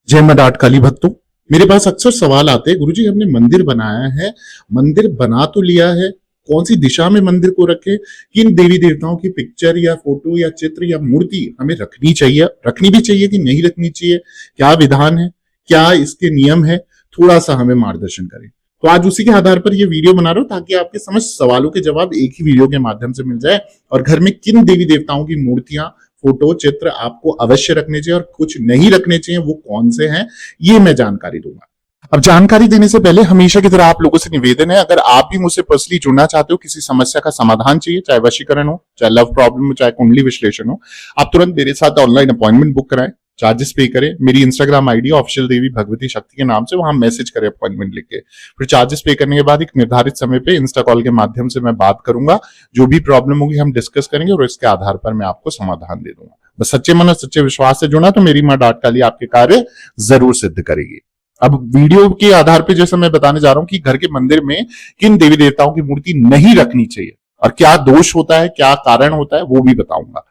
जय मडाट काली भक्तों। मेरे पास अक्सर सवाल आते हैं, गुरुजी हमने मंदिर बनाया है, मंदिर बना तो लिया है, कौन सी दिशा में मंदिर को रखें, किन देवी देवताओं की पिक्चर या फोटो या चित्र या मूर्ति हमें रखनी चाहिए, रखनी भी चाहिए कि नहीं रखनी चाहिए, क्या विधान है, क्या इसके नियम है, थोड़ा सा हमें मार्गदर्शन करें। तो आज उसी के आधार पर ये वीडियो बना रहा हूं ताकि आपके समस्त सवालों के जवाब एक ही वीडियो के माध्यम से मिल जाए और घर में किन देवी देवताओं की मूर्तियां फोटो चित्र आपको अवश्य रखने चाहिए और कुछ नहीं रखने चाहिए, वो कौन से हैं ये मैं जानकारी दूंगा। अब जानकारी देने से पहले हमेशा की तरह आप लोगों से निवेदन है, अगर आप भी मुझसे पर्सनली जुड़ना चाहते हो, किसी समस्या का समाधान चाहिए, चाहे वशीकरण हो, चाहे लव प्रॉब्लम हो, चाहे कुंडली विश्लेषण हो, आप तुरंत मेरे साथ ऑनलाइन अपॉइंटमेंट बुक कराएं, चार्जेस पे करें। मेरी इंस्टाग्राम आईडी ऑफिशियल देवी भगवती शक्ति के नाम से, वहां मैसेज करें अपॉइंटमेंट लिख के। फिर चार्जेस पे करने के बाद एक निर्धारित समय पे इंस्टा कॉल के माध्यम से मैं बात करूंगा, जो भी प्रॉब्लम होगी हम डिस्कस करेंगे और इसके आधार पर मैं आपको समाधान दे दूंगा। बस सच्चे मन और सच्चे विश्वास से जुड़ना तो मेरी मां डाट काली आपके कार्य जरूर सिद्ध करेगी। अब वीडियो के आधार पे जैसे मैं बताने जा रहा हूं कि घर के मंदिर में किन देवी देवताओं की मूर्ति नहीं रखनी चाहिए और क्या दोष होता है, क्या कारण होता है, वो भी बताऊंगा।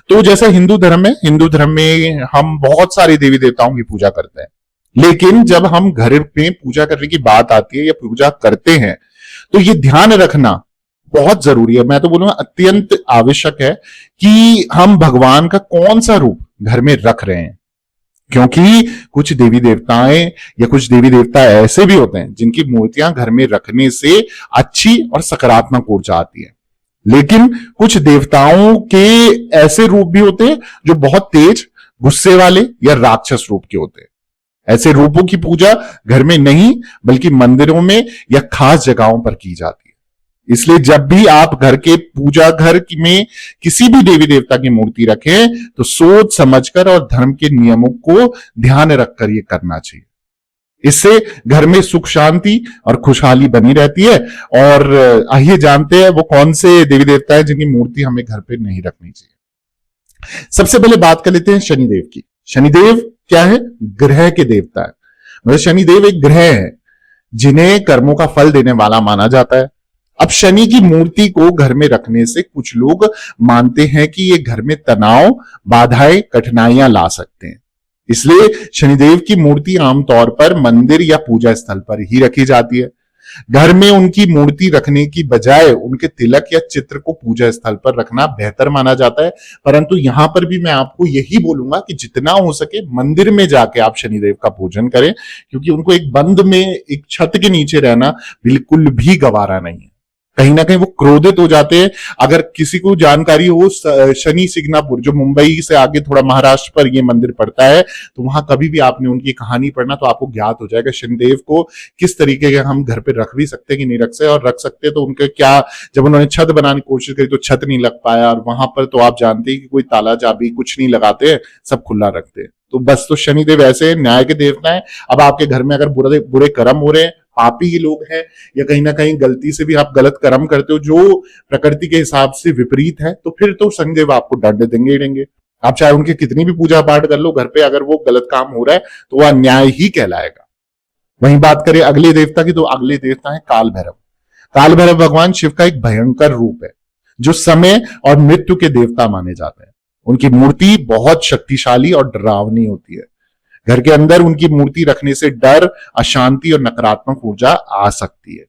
तो जैसे हिंदू धर्म में हम बहुत सारे देवी देवताओं की पूजा करते हैं, लेकिन जब हम घर में पूजा करने की बात आती है या पूजा करते हैं तो ये ध्यान रखना बहुत जरूरी है, मैं तो बोलूंगा अत्यंत आवश्यक है कि हम भगवान का कौन सा रूप घर में रख रहे हैं। क्योंकि कुछ देवी देवताएं या कुछ देवी देवता ऐसे भी होते हैं जिनकी मूर्तियां घर में रखने से अच्छी और सकारात्मक ऊर्जा आती है, लेकिन कुछ देवताओं के ऐसे रूप भी होते हैं जो बहुत तेज, गुस्से वाले या राक्षस रूप के होते हैं। ऐसे रूपों की पूजा घर में नहीं बल्कि मंदिरों में या खास जगहों पर की जाती है। इसलिए जब भी आप घर के पूजा घर में किसी भी देवी देवता की मूर्ति रखें तो सोच समझकर और धर्म के नियमों को ध्यान रखकर यह करना चाहिए। इससे घर में सुख शांति और खुशहाली बनी रहती है। और आइए जानते हैं वो कौन से देवी देवता है जिनकी मूर्ति हमें घर पे नहीं रखनी चाहिए। सबसे पहले बात कर लेते हैं शनिदेव की। शनिदेव क्या है? ग्रह के देवता है। मतलब शनिदेव एक ग्रह है जिन्हें कर्मों का फल देने वाला माना जाता है। अब शनि की मूर्ति को घर में रखने से कुछ लोग मानते हैं कि ये घर में तनाव, बाधाएं, कठिनाइयां ला सकते हैं। इसलिए शनिदेव की मूर्ति आमतौर पर मंदिर या पूजा स्थल पर ही रखी जाती है। घर में उनकी मूर्ति रखने की बजाय उनके तिलक या चित्र को पूजा स्थल पर रखना बेहतर माना जाता है। परंतु यहां पर भी मैं आपको यही बोलूंगा कि जितना हो सके मंदिर में जाके आप शनिदेव का पूजन करें, क्योंकि उनको एक बंद में एक छत के नीचे रहना बिल्कुल भी गवारा नहीं है। कहीं ना कहीं वो क्रोधित हो जाते हैं। अगर किसी को जानकारी हो, शनि सिग्नापुर जो मुंबई से आगे थोड़ा महाराष्ट्र पर ये मंदिर पड़ता है, तो वहां कभी भी आपने उनकी कहानी पढ़ना तो आपको ज्ञात हो जाएगा शनिदेव को किस तरीके के हम घर पे रख भी सकते हैं कि नहीं रख सकते, और रख सकते तो उनके क्या, जब उन्होंने छत बनाने की कोशिश करी तो छत नहीं लग पाया, और वहां पर तो आप जानते हैं कि कोई ताला चाबी कुछ नहीं लगाते, सब खुला रखते हैं। तो बस, तो शनिदेव ऐसे न्याय के देवता है। अब आपके घर में अगर बुरे कर्म हो रहे हैं, पापी ही लोग हैं, या कहीं ना कहीं गलती से भी आप गलत कर्म करते हो जो प्रकृति के हिसाब से विपरीत है, तो फिर तो शनिदेव आपको दंड देंगे ही देंगे। आप चाहे उनकी कितनी भी पूजा पाठ कर लो घर पे, अगर वो गलत काम हो रहा है तो वह अन्याय ही कहलाएगा। वहीं बात करें अगले देवता की, तो अगले देवता है काल भैरव। काल भैरव भगवान शिव का एक भयंकर रूप है जो समय और मृत्यु के देवता माने जाते हैं। उनकी मूर्ति बहुत शक्तिशाली और डरावनी होती है। घर के अंदर उनकी मूर्ति रखने से डर, अशांति और नकारात्मक ऊर्जा आ सकती है।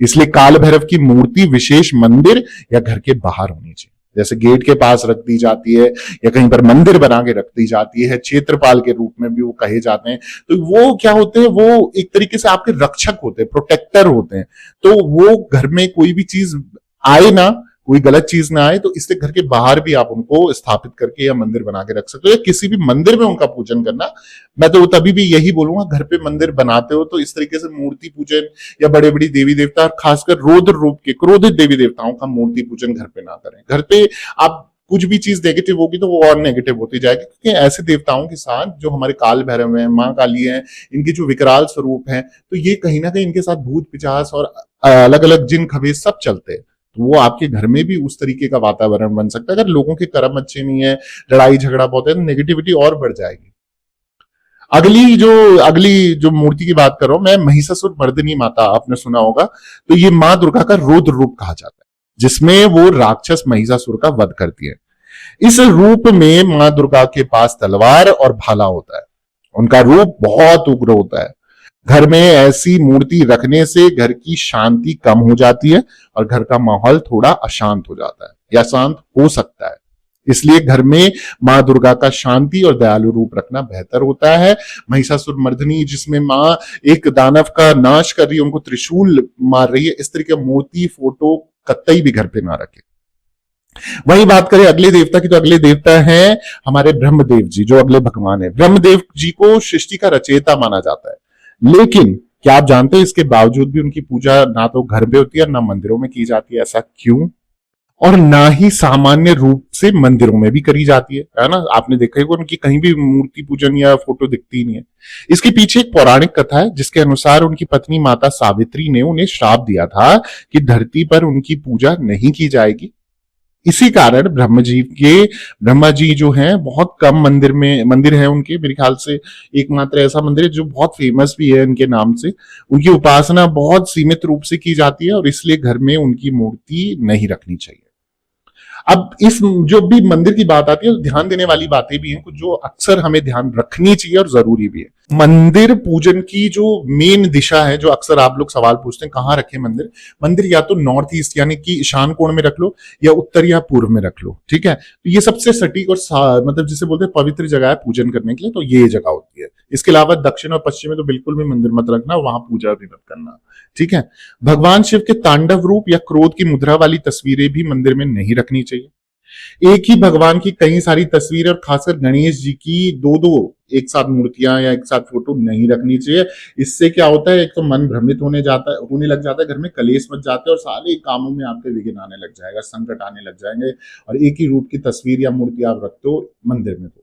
इसलिए काल भैरव की मूर्ति विशेष मंदिर या घर के बाहर होनी चाहिए, जैसे गेट के पास रख दी जाती है या कहीं पर मंदिर बना के रख दी जाती है। क्षेत्रपाल के रूप में भी वो कहे जाते हैं। तो वो क्या होते हैं, वो एक तरीके से आपके रक्षक होते हैं, प्रोटेक्टर होते हैं। तो वो घर में कोई भी चीज आए ना, कोई गलत चीज ना आए, तो इससे घर के बाहर भी आप उनको स्थापित करके या मंदिर बना के रख सकते हो, या किसी भी मंदिर में उनका पूजन करना। मैं तो तभी भी यही बोलूंगा, घर पे मंदिर बनाते हो तो इस तरीके से मूर्ति पूजन या बड़े बड़ी देवी देवता, खासकर रौद्र रूप के क्रोधित देवी देवताओं का मूर्ति पूजन घर पे ना करें। घर पे आप कुछ भी चीज नेगेटिव होगी तो वो और नेगेटिव होती जाएगी, क्योंकि ऐसे देवताओं के साथ जो हमारे काल भैरव है, माँ काली है, इनके जो विकराल स्वरूप है, तो ये कहीं ना कहीं इनके साथ भूत पिशाच और अलग अलग जिन खबीर सब चलते हैं। तो वो आपके घर में भी उस तरीके का वातावरण बन सकता है। अगर लोगों के कर्म अच्छे नहीं है, लड़ाई झगड़ा बहुत है, तो नेगेटिविटी और बढ़ जाएगी। अगली जो मूर्ति की बात कर रहा हूं मैं, महिषासुर मर्दिनी माता, आपने सुना होगा। तो ये माँ दुर्गा का रौद्र रूप कहा जाता है, जिसमें वो राक्षस महिषासुर का वध करती है। इस रूप में माँ दुर्गा के पास तलवार और भाला होता है उनका रूप बहुत उग्र होता है। घर में ऐसी मूर्ति रखने से घर की शांति कम हो जाती है और घर का माहौल थोड़ा अशांत हो जाता है या शांत हो सकता है। इसलिए घर में मां दुर्गा का शांति और दयालु रूप रखना बेहतर होता है। महिषासुर मर्दिनी जिसमें मां एक दानव का नाश कर रही है, उनको त्रिशूल मार रही है, इस तरह की मूर्ति फोटो कतई भी घर पे ना रखे। वही बात करें अगले देवता की, तो अगले देवता हैं हमारे ब्रह्मदेव जी, जो अगले भगवान है। ब्रह्मदेव जी को सृष्टि का रचयिता माना जाता है, लेकिन क्या आप जानते हैं इसके बावजूद भी उनकी पूजा ना तो घर में होती है ना मंदिरों में की जाती है। ऐसा क्यों? और ना ही सामान्य रूप से मंदिरों में भी करी जाती है ना। आपने देखा होगा उनकी कहीं भी मूर्ति पूजन या फोटो दिखती ही नहीं है। इसके पीछे एक पौराणिक कथा है जिसके अनुसार उनकी पत्नी माता सावित्री ने उन्हें श्राप दिया था कि धरती पर उनकी पूजा नहीं की जाएगी। इसी कारण ब्रह्मा जी जो हैं बहुत कम मंदिर है उनके, मेरे ख्याल से एकमात्र ऐसा मंदिर है जो बहुत फेमस भी है इनके नाम से। उनकी उपासना बहुत सीमित रूप से की जाती है और इसलिए घर में उनकी मूर्ति नहीं रखनी चाहिए। अब इस जो भी मंदिर की बात आती है तो ध्यान देने वाली बातें भी हैं कुछ जो अक्सर हमें ध्यान रखनी चाहिए और जरूरी भी है। मंदिर पूजन की जो मेन दिशा है, जो अक्सर आप लोग सवाल पूछते हैं कहाँ रखे मंदिर, मंदिर या तो नॉर्थ ईस्ट यानी कि ईशान कोण में रख लो या उत्तर या पूर्व में रख लो, ठीक है। तो ये सबसे सटीक और मतलब जिसे बोलते हैं पवित्र जगह है पूजन करने के लिए, तो ये जगह होती है। इसके अलावा दक्षिण और पश्चिम में तो बिल्कुल भी मंदिर मत रखना, वहां पूजा भी मत करना, ठीक है। भगवान शिव के तांडव रूप या क्रोध की मुद्रा वाली तस्वीरें भी मंदिर में नहीं रखनी चाहिए। एक ही भगवान की कई सारी तस्वीरें और खासकर गणेश जी की दो दो एक साथ मूर्तियां या एक साथ फोटो नहीं रखनी चाहिए। इससे क्या होता है, एक तो मन भ्रमित होने लग जाता है, घर में कलेश मच जाते हैं और सारे कामों में आपके विघ्न आने लग जाएगा, संकट आने लग जाएंगे। और एक ही रूप की तस्वीर या मूर्ति आप रखते हो मंदिर में, तो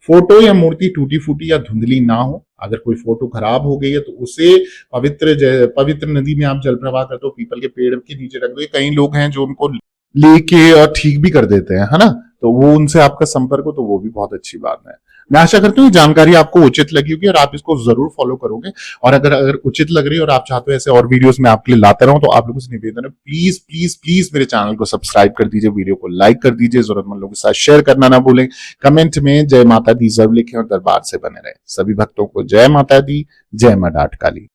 फोटो या मूर्ति टूटी फूटी या धुंधली ना हो। अगर कोई फोटो खराब हो गई है तो उसे पवित्र नदी में आप जल प्रवाह करते हो, पीपल के पेड़ के नीचे रख दो। कई लोग हैं जो उनको लेके और ठीक भी कर देते हैं, है ना। तो वो उनसे आपका संपर्क हो तो वो भी बहुत अच्छी बात है। मैं आशा करता हूँ जानकारी आपको उचित लगी होगी और आप इसको जरूर फॉलो करोगे। और अगर उचित लग रही है और आप चाहते हो ऐसे और वीडियोस मैं आपके लिए लाता रहूं, तो आप लोगों से निवेदन है प्लीज प्लीज प्लीज मेरे चैनल को सब्सक्राइब कर दीजिए, वीडियो को लाइक कर दीजिए, जरूरतमंद लोगों के साथ शेयर करना ना भूलें। कमेंट में जय माता दी जरूर लिखें और दरबार से बने रहे। सभी भक्तों को जय माता दी, जय मां डाट काली।